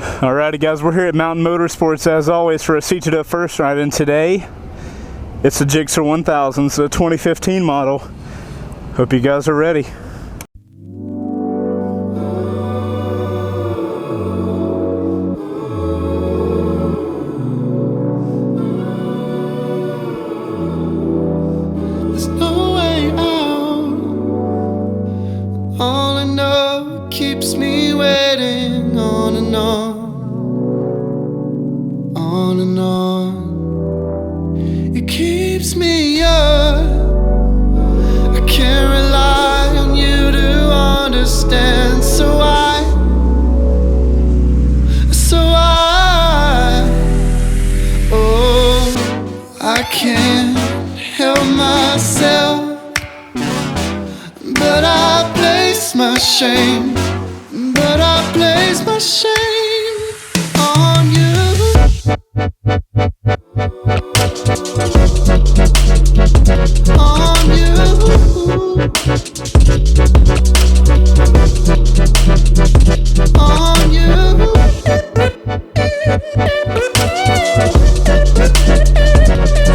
Alrighty guys, we're here at Mountain Motorsports as always for a Seat to the First ride, and today it's the GSXR 1000, it's a 2015 model. Hope you guys are ready. There's no way out. All I know keeps me waiting on and on and on. It keeps me up. I can't rely on you to understand. So I can't help myself, but I place my shame, on you. On you. On you.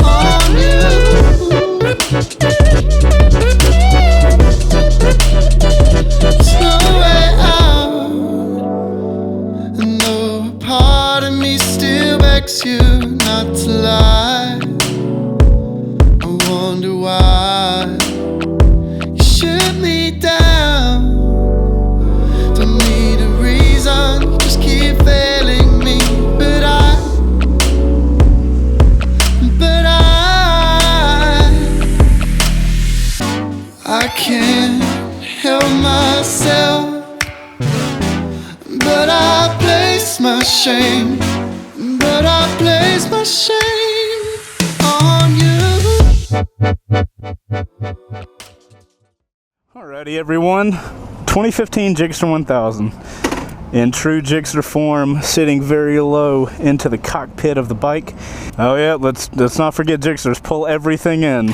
On you. There's no way out. And though a part of me still begs you not to lie, I wonder why you shoot me down. Don't need a reason, you just keep failing me. But I can't help myself, but I place my shame, on you. Alrighty everyone, 2015 GSXR 1000 in true GSXR form, sitting very low into the cockpit of the bike. Oh yeah, let's not forget GSXRs, pull everything in.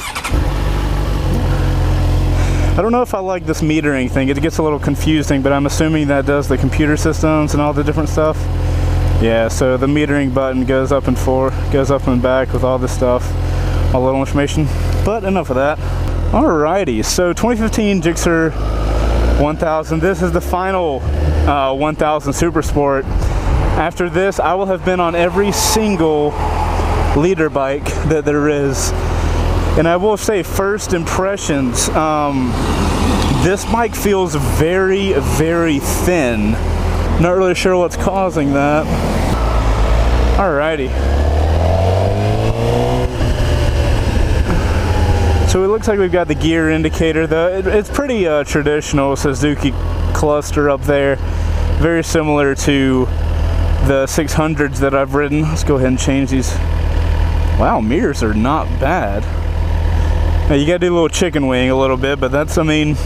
I don't know if I like this metering thing. It gets a little confusing, but I'm assuming that does the computer systems and all the different stuff. Yeah, so the metering button goes up and back with all this stuff, all the little information. But enough of that. Alrighty, so 2015 GSXR 1000. This is the final 1000 Super Sport. After this, I will have been on every single leader bike that there is. And I will say, first impressions, this bike feels very, very thin. Not really sure what's causing that. Alrighty. So it looks like we've got the gear indicator though. It's pretty traditional Suzuki cluster up there. Very similar to the 600s that I've ridden. Let's go ahead and change these. Wow, mirrors are not bad. Now you gotta do a little chicken wing a little bit, but that's, I mean,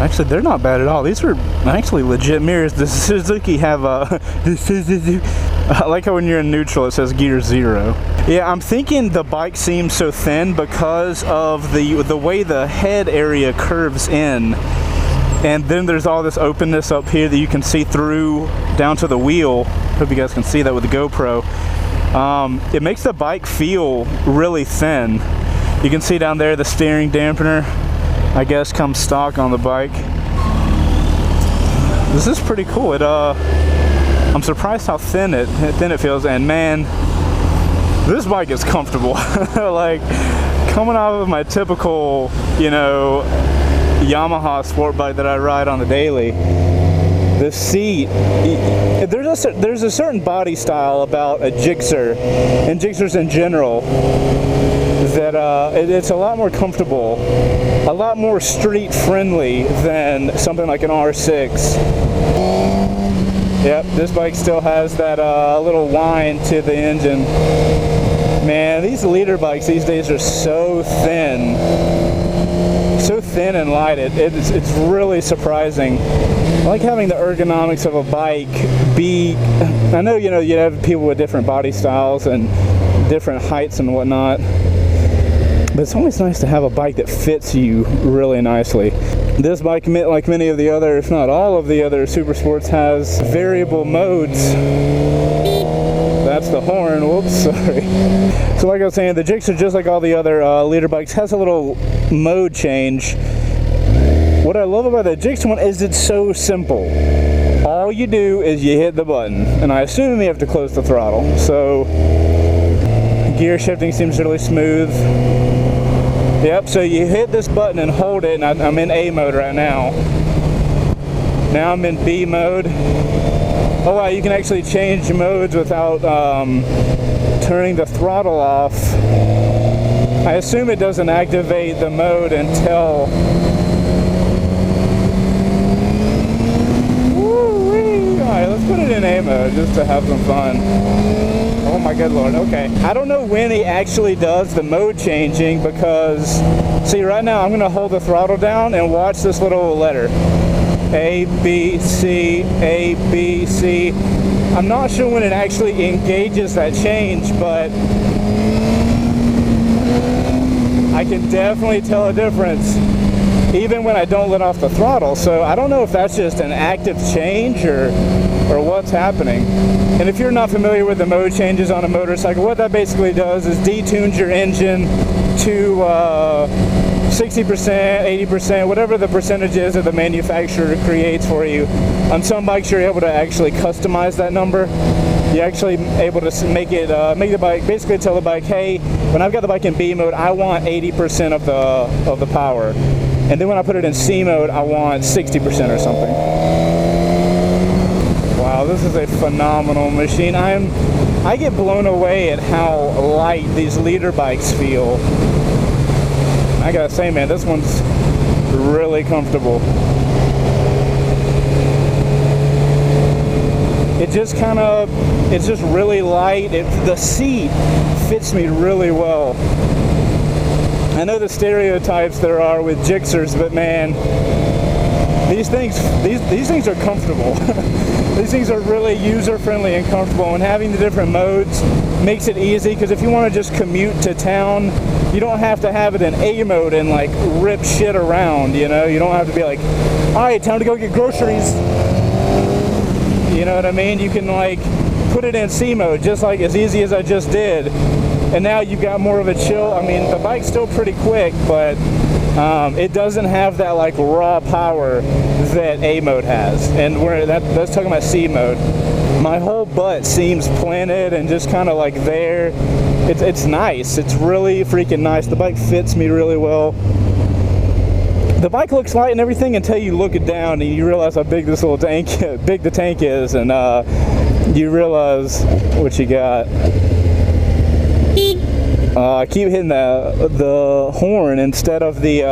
actually they're not bad at all. These are actually legit mirrors. The Suzuki have a, I like how when you're in neutral it says gear 0. Yeah, I'm thinking the bike seems so thin because of the way the head area curves in. And then there's all this openness up here that you can see through down to the wheel. Hope you guys can see that with the GoPro. It makes the bike feel really thin. You can see down there the steering dampener, I guess, comes stock on the bike. This is pretty cool. I'm surprised how thin it feels, and man, this bike is comfortable. Like, coming off of my typical, you know, Yamaha sport bike that I ride on the daily, the seat, there's a certain body style about a GSXR, and GSXRs in general, that it's a lot more comfortable, a lot more street friendly than something like an R6. Yep, this bike still has that little whine to the engine. Man, these leader bikes these days are so thin and light. It's really surprising. I like having the ergonomics of a bike be, I know, you know, you have people with different body styles and different heights and whatnot, but it's always nice to have a bike that fits you really nicely. This bike, like many of the other, if not all of the other super sports, has variable modes. That's the horn, whoops, sorry. So like I was saying, the Gixxer, just like all the other leader bikes, has a little mode change. What I love about the Gixxer one is it's so simple. All you do is you hit the button, and I assume you have to close the throttle. So gear shifting seems really smooth. Yep, so you hit this button and hold it, and I'm in A mode right now. Now I'm in B mode. Oh wow, you can actually change modes without turning the throttle off. I assume it doesn't activate the mode until... Woo-wee! Alright, let's put it in A mode just to have some fun. Oh my good lord, okay. I don't know when he actually does the mode changing because, see right now I'm going to hold the throttle down and watch this little letter. A, B, C, A, B, C. I'm not sure when it actually engages that change, but I can definitely tell a difference even when I don't let off the throttle. So I don't know if that's just an active change or what's happening. And if you're not familiar with the mode changes on a motorcycle, what that basically does is detunes your engine to 60%, 80%, whatever the percentage is that the manufacturer creates for you. On some bikes, you're able to actually customize that number. You're actually able to make the bike, basically tell the bike, hey, when I've got the bike in B mode, I want 80% of the power. And then when I put it in C mode, I want 60% or something. Wow, this is a phenomenal machine. I get blown away at how light these leader bikes feel. I gotta say, man, this one's really comfortable. It's just really light. The seat fits me really well. I know the stereotypes there are with Gixxers, but man, these things are comfortable. These things are really user-friendly and comfortable, and having the different modes makes it easy, because if you want to just commute to town, you don't have to have it in A mode and like rip shit around, you know? You don't have to be like, alright, time to go get groceries. You know what I mean? You can like put it in C mode, just like as easy as I just did. And now you've got more of a chill. I mean, the bike's still pretty quick, but it doesn't have that like raw power that A mode has. And that's talking about C mode. My whole butt seems planted and just kind of like there. It's nice. It's really freaking nice. The bike fits me really well. The bike looks light and everything until you look it down and you realize how big this little tank, big the tank is, and you realize what you got. I keep hitting the horn instead of the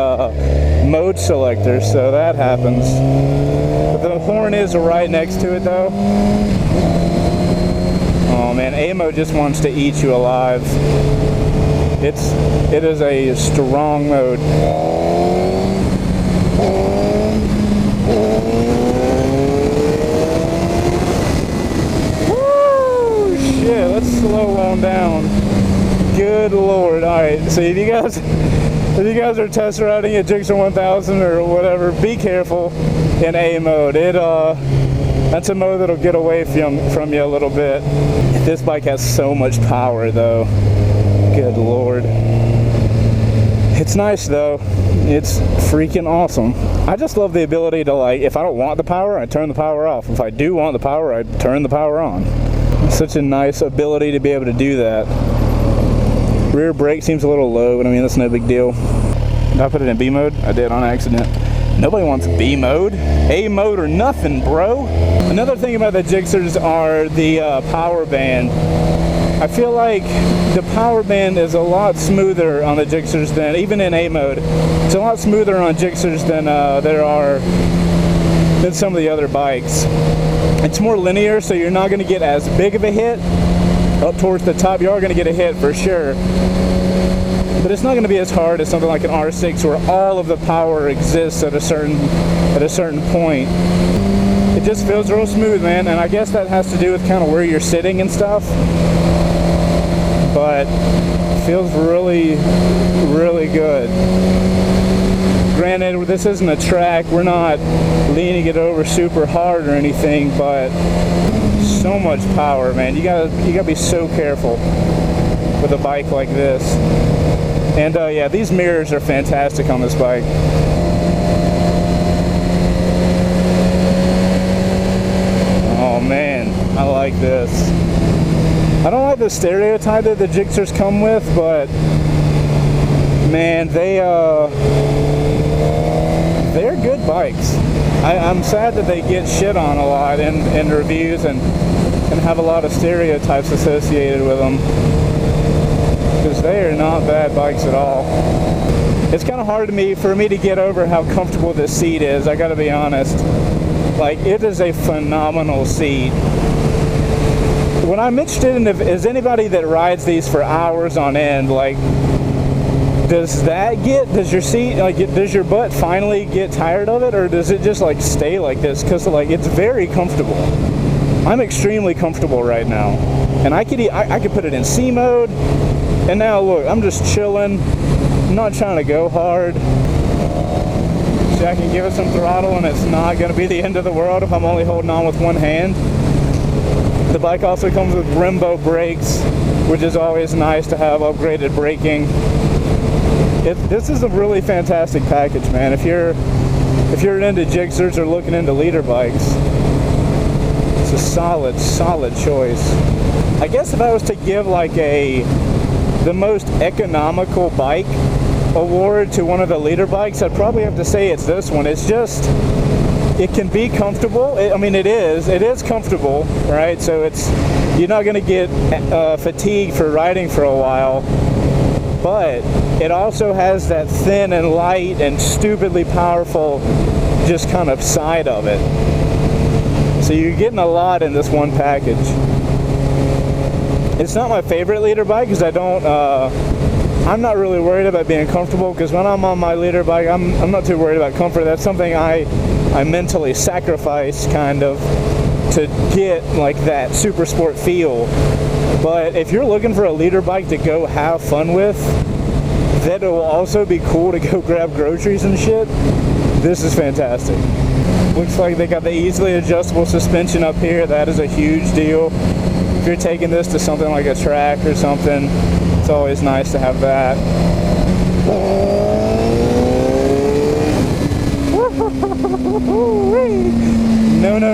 mode selector, so that happens. But the horn is right next to it though. Oh man, A mode just wants to eat you alive. It is a strong mode. Woo! Shit, let's slow on down. Good lord. Alright, so if you guys are test riding a Gixxer 1000 or whatever, be careful in A mode. That's a mode that'll get away from you a little bit. This bike has so much power though. Good lord. It's nice though. It's freaking awesome. I just love the ability to, like, if I don't want the power, I turn the power off. If I do want the power, I turn the power on. It's such a nice ability to be able to do that. Rear brake seems a little low, but I mean, that's no big deal. Did I put it in B mode? I did on accident. Nobody wants B mode. A mode or nothing, bro. Another thing about the Gixxers are the power band. I feel like the power band is a lot smoother on the Gixxers than, even in A mode, it's a lot smoother on Gixxers than than some of the other bikes. It's more linear, so you're not going to get as big of a hit. Up towards the top, you are going to get a hit for sure. But it's not going to be as hard as something like an R6 where all of the power exists at a certain point. It just feels real smooth, man, and I guess that has to do with kind of where you're sitting and stuff. But it feels really, really good. Granted, this isn't a track. We're not leaning it over super hard or anything, but so much power, man. You gotta be so careful with a bike like this. And yeah, these mirrors are fantastic on this bike. Oh man, I like this. I don't like the stereotype that the Gixxers come with, but man, they're good bikes. I'm sad that they get shit on a lot in reviews and have a lot of stereotypes associated with them, because they are not bad bikes at all. It's kind of hard for me to get over how comfortable this seat is. I gotta be honest. Like, it is a phenomenal seat. What I'm interested in is anybody that rides these for hours on end, like, does your seat, like, does your butt finally get tired of it, or does it just like stay like this? Because like, it's very comfortable. I'm extremely comfortable right now, and I could put it in C mode, and now look, I'm just chilling. I'm not trying to go hard. So I can give it some throttle, and it's not going to be the end of the world if I'm only holding on with one hand. The bike also comes with Brembo brakes, which is always nice to have upgraded braking. This is a really fantastic package, man. If you're into Gixxers or looking into leader bikes, it's a solid choice. I guess if I was to give like the most economical bike award to one of the leader bikes, I'd probably have to say it's this one. It's just, it can be comfortable. I mean, it is comfortable, right? So you're not going to get fatigued for riding for a while. But it also has that thin and light and stupidly powerful just kind of side of it. So you're getting a lot in this one package. It's not my favorite leader bike because I'm not really worried about being comfortable, because when I'm on my leader bike, I'm not too worried about comfort. That's something I mentally sacrifice kind of to get like that super sport feel. But if you're looking for a leader bike to go have fun with, that will also be cool to go grab groceries and shit, this is fantastic. Looks like they got the easily adjustable suspension up here. That is a huge deal. If you're taking this to something like a track or something, it's always nice to have that.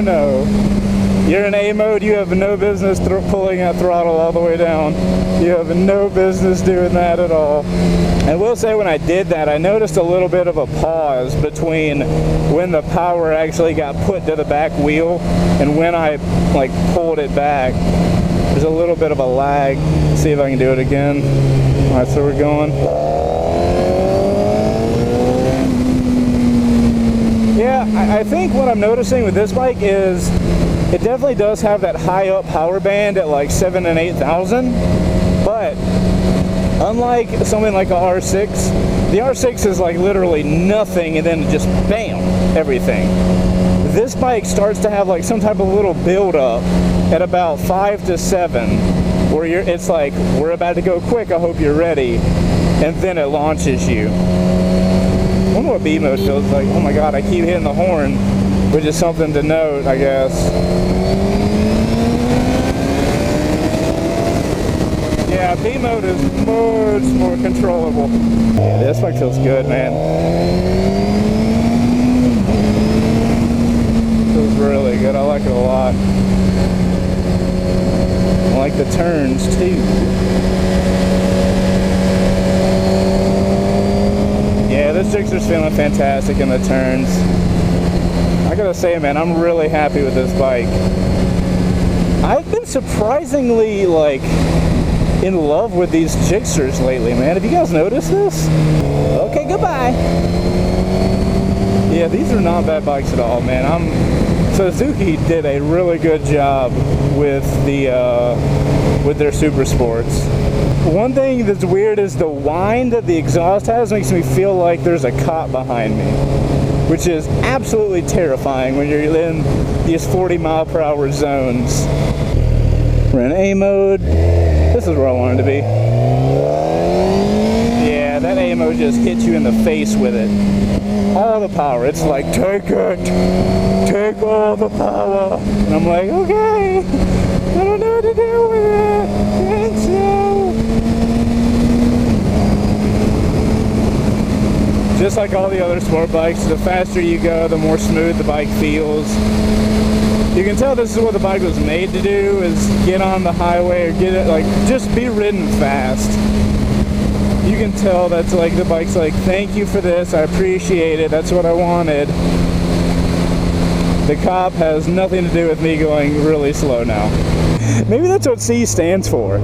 No. You're in A mode, you have no business pulling that throttle all the way down. You have no business doing that at all. I will say, when I did that, I noticed a little bit of a pause between when the power actually got put to the back wheel and when I like pulled it back. There's a little bit of a lag. Let's see if I can do it again. All right, so we're going. Yeah, I think what I'm noticing with this bike is it definitely does have that high up power band at like 7,000 and 8,000, but unlike something like a R6, the R6 is like literally nothing and then just bam, everything. This bike starts to have like some type of little build up at about 5 to 7, where it's like, we're about to go quick, I hope you're ready, and then it launches you. I wonder what B mode feels like. Oh my god, I keep hitting the horn, which is something to note, I guess. Yeah, B mode is much more controllable. Yeah, this bike feels good, man. Feels really good. I like it a lot. I like the turns too. Yeah, this Gixxer's feeling fantastic in the turns. I gotta say, man, I'm really happy with this bike. I've been surprisingly, like, in love with these Gixxers lately, man. Have you guys noticed this? Okay, goodbye. Yeah, these are not bad bikes at all, man. Suzuki did a really good job with their Super Sports. One thing that's weird is the whine that the exhaust has makes me feel like there's a cop behind me, which is absolutely terrifying when you're in these 40-mile-per-hour zones. We're in A mode. This is where I wanted to be. Yeah, that A mode just hits you in the face with it. all the power. It's like, take it, take all the power. And I'm like, okay, I don't know what to do with it. Thanks, you. Just like all the other sport bikes, the faster you go, the more smooth the bike feels. You can tell this is what the bike was made to do, is get on the highway or get it, like, just be ridden fast. You can tell that's like, the bike's like, thank you for this, I appreciate it, that's what I wanted. The cop has nothing to do with me going really slow now. Maybe that's what C stands for.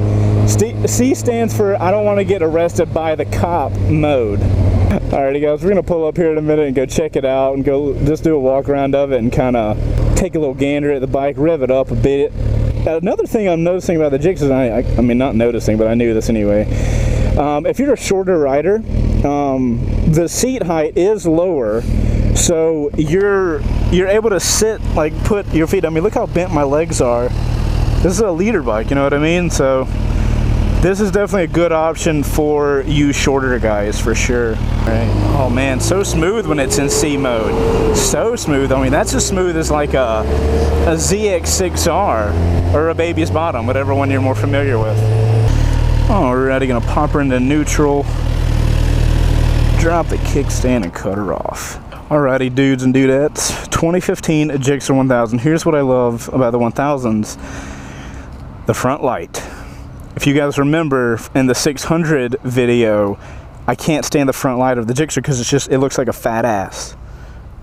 C stands for, I don't want to get arrested by the cop mode. Alrighty guys, we're gonna pull up here in a minute and go check it out and go just do a walk around of it and kind of take a little gander at the bike, rev it up a bit. Another thing I'm noticing about the Jigs is, I mean not noticing, but I knew this anyway. If you're a shorter rider, the seat height is lower, so you're able to sit, like put your feet. I mean, look how bent my legs are. This is a leader bike, you know what I mean? So this is definitely a good option for you shorter guys, for sure. Right. Oh man, so smooth when it's in C mode. So smooth. I mean, that's as smooth as like a GSXR or a baby's bottom, whatever one you're more familiar with. Alrighty, gonna pop her into neutral, drop the kickstand and cut her off. Alrighty, dudes and dudettes, 2015 GSXR 1000. Here's what I love about the 1000s. The front light. If you guys remember in the 600 video, I can't stand the front light of the GSXR because it's just, it looks like a fat ass.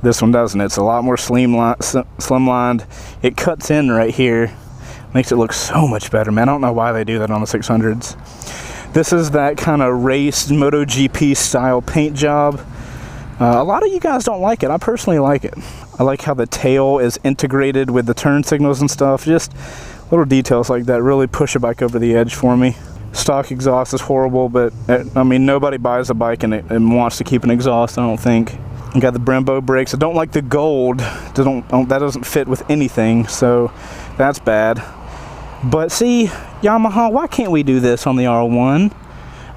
This one doesn't. It's a lot more slimlined. It cuts in right here. Makes it look so much better, man. I don't know why they do that on the 600s. This is that kind of race MotoGP style paint job. A lot of you guys don't like it. I personally like it. I like how the tail is integrated with the turn signals and stuff. Just little details like that really push a bike over the edge for me. Stock exhaust is horrible, but I mean, nobody buys a bike and wants to keep an exhaust, I don't think. I got the Brembo brakes. I don't like the gold. That doesn't fit with anything, so that's bad. But see, Yamaha, why can't we do this on the R1?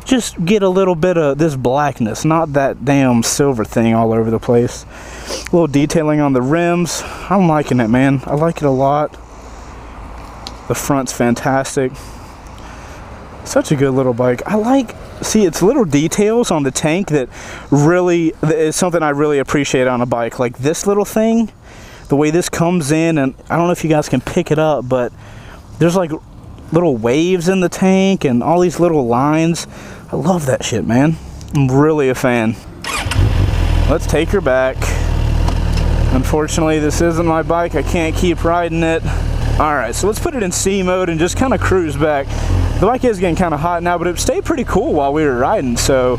Just get a little bit of this blackness, not that damn silver thing all over the place. A little detailing on the rims. I'm liking it, man. I like it a lot. The front's fantastic. Such a good little bike. I like, see, it's little details on the tank that really is something I really appreciate on a bike. Like this little thing, the way this comes in, and I don't know if you guys can pick it up, but there's like little waves in the tank and all these little lines. I love that shit, man. I'm really a fan. Let's take her back. Unfortunately, this isn't my bike. I can't keep riding it. All right, so let's put it in C mode and just kind of cruise back. The bike is getting kind of hot now, but it stayed pretty cool while we were riding, so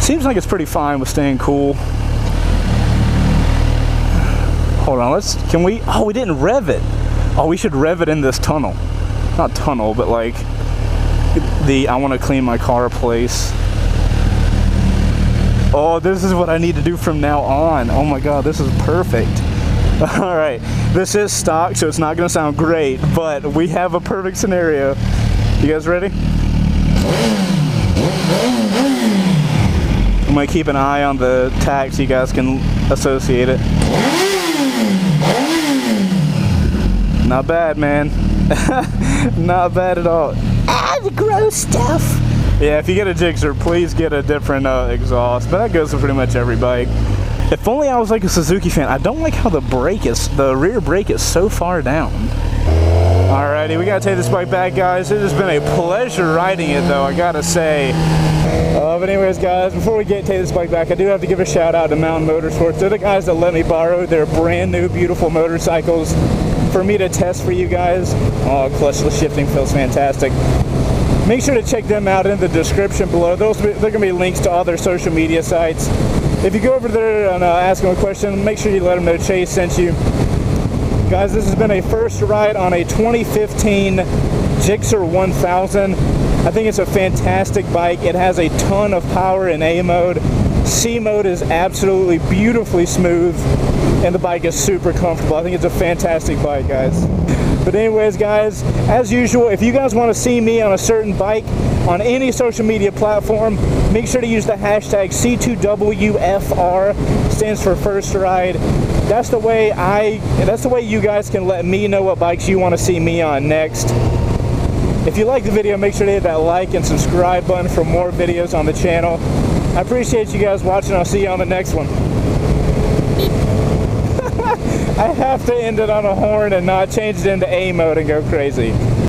seems like it's pretty fine with staying cool. Hold on, can we, oh, we didn't rev it. Oh, we should rev it in this tunnel. Not tunnel, but like I want to clean my car place. Oh, this is what I need to do from now on. Oh my God, this is perfect. All right, this is stock, so it's not gonna sound great, but we have a perfect scenario. You guys ready? I'm gonna keep an eye on the tach so you guys can associate it. Not bad, man. Not bad at all. Ah, the gross stuff. Yeah, if you get a GSXR, please get a different exhaust, but that goes for pretty much every bike. If only I was like a Suzuki fan. I don't like how the rear brake is so far down. Alrighty, we gotta take this bike back, guys. It has been a pleasure riding it, though, I gotta say. But anyways, guys, before we take this bike back, I do have to give a shout out to Mountain Motorsports. They're the guys that let me borrow their brand new, beautiful motorcycles for me to test for you guys. Oh, clutchless shifting feels fantastic. Make sure to check them out in the description below. They're going to be links to all their social media sites. If you go over there and ask them a question, make sure you let them know Chase sent you. Guys, this has been a first ride on a 2015 GSXR 1000. I think it's a fantastic bike. It has a ton of power in A mode. C mode is absolutely beautifully smooth, and the bike is super comfortable. I think it's a fantastic bike, guys. But anyways, guys, as usual, if you guys want to see me on a certain bike on any social media platform, make sure to use the hashtag C2WFR, stands for first ride. That's the way you guys can let me know what bikes you want to see me on next. If you like the video, make sure to hit that like and subscribe button for more videos on the channel. I appreciate you guys watching. I'll see you on the next one. I have to end it on a horn and not change it into A mode and go crazy.